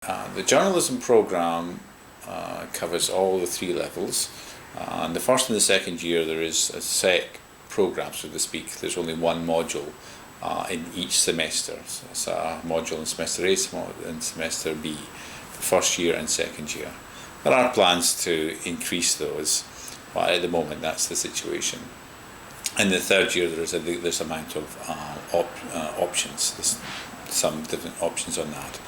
The journalism programme covers all the three levels. In the first and the second year there is a set programme, so to speak. There's only one module in each semester. So it's a module in semester A and semester B, the first year and second year. There are plans to increase those, but at the moment that's the situation. In the third year there's a amount of options. There's some different options on that.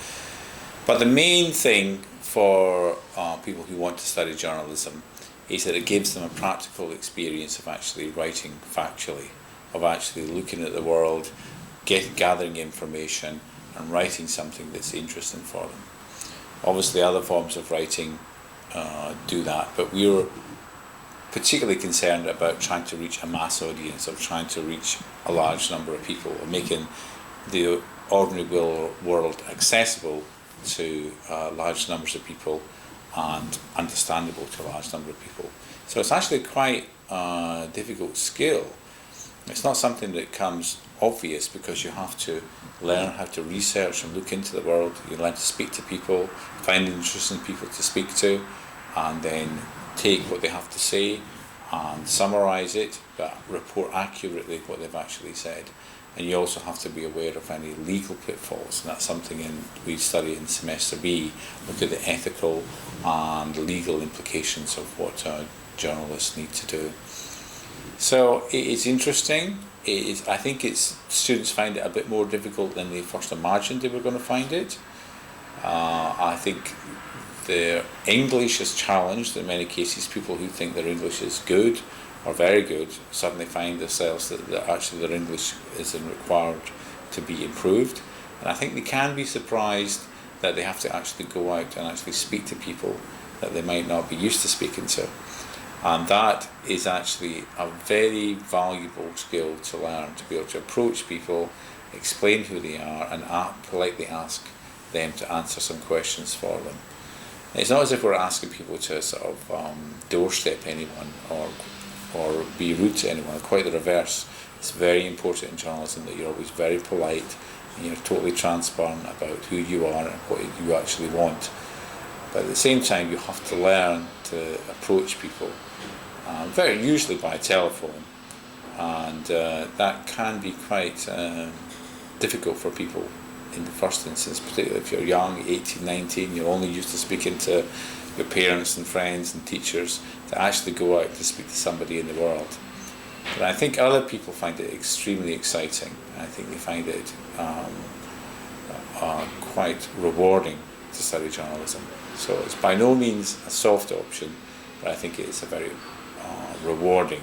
But the main thing for people who want to study journalism is that it gives them a practical experience of actually writing factually, of actually looking at the world, gathering information and writing something that's interesting for them. Obviously other forms of writing do that, but we're particularly concerned about trying to reach a mass audience, of trying to reach a large number of people, of making the ordinary world accessible to large numbers of people and understandable to a large number of people. So it's actually quite a difficult skill. It's not something that comes obvious, because you have to learn how to research and look into the world. You learn to speak to people, find interesting people to speak to, and then take what they have to say and summarise it, but report accurately what they've actually said. And you also have to be aware of any legal pitfalls, and that's something we study in semester B, look at the ethical and legal implications of what journalists need to do. So it's interesting. I think students find it a bit more difficult than they first imagined they were going to find it. I think their English is challenged in many cases. People who think their English is good or very good suddenly find themselves that actually their English is required to be improved. And I think they can be surprised that they have to actually go out and actually speak to people that they might not be used to speaking to. And that is actually a very valuable skill to learn, to be able to approach people, explain who they are, and politely ask them to answer some questions for them. It's not as if we're asking people to sort of doorstep anyone or be rude to anyone. Quite the reverse. It's very important in journalism that you're always very polite and you're totally transparent about who you are and what you actually want. But at the same time, you have to learn to approach people, very usually by telephone, and that can be quite difficult for people in the first instance, particularly if you're young, 18, 19, you're only used to speaking to your parents and friends and teachers, to actually go out to speak to somebody in the world. But I think other people find it extremely exciting. I think they find it quite rewarding to study journalism. So it's by no means a soft option, but I think it's a very rewarding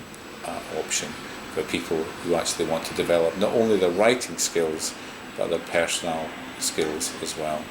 option for people who actually want to develop not only their writing skills, but their personal skills as well.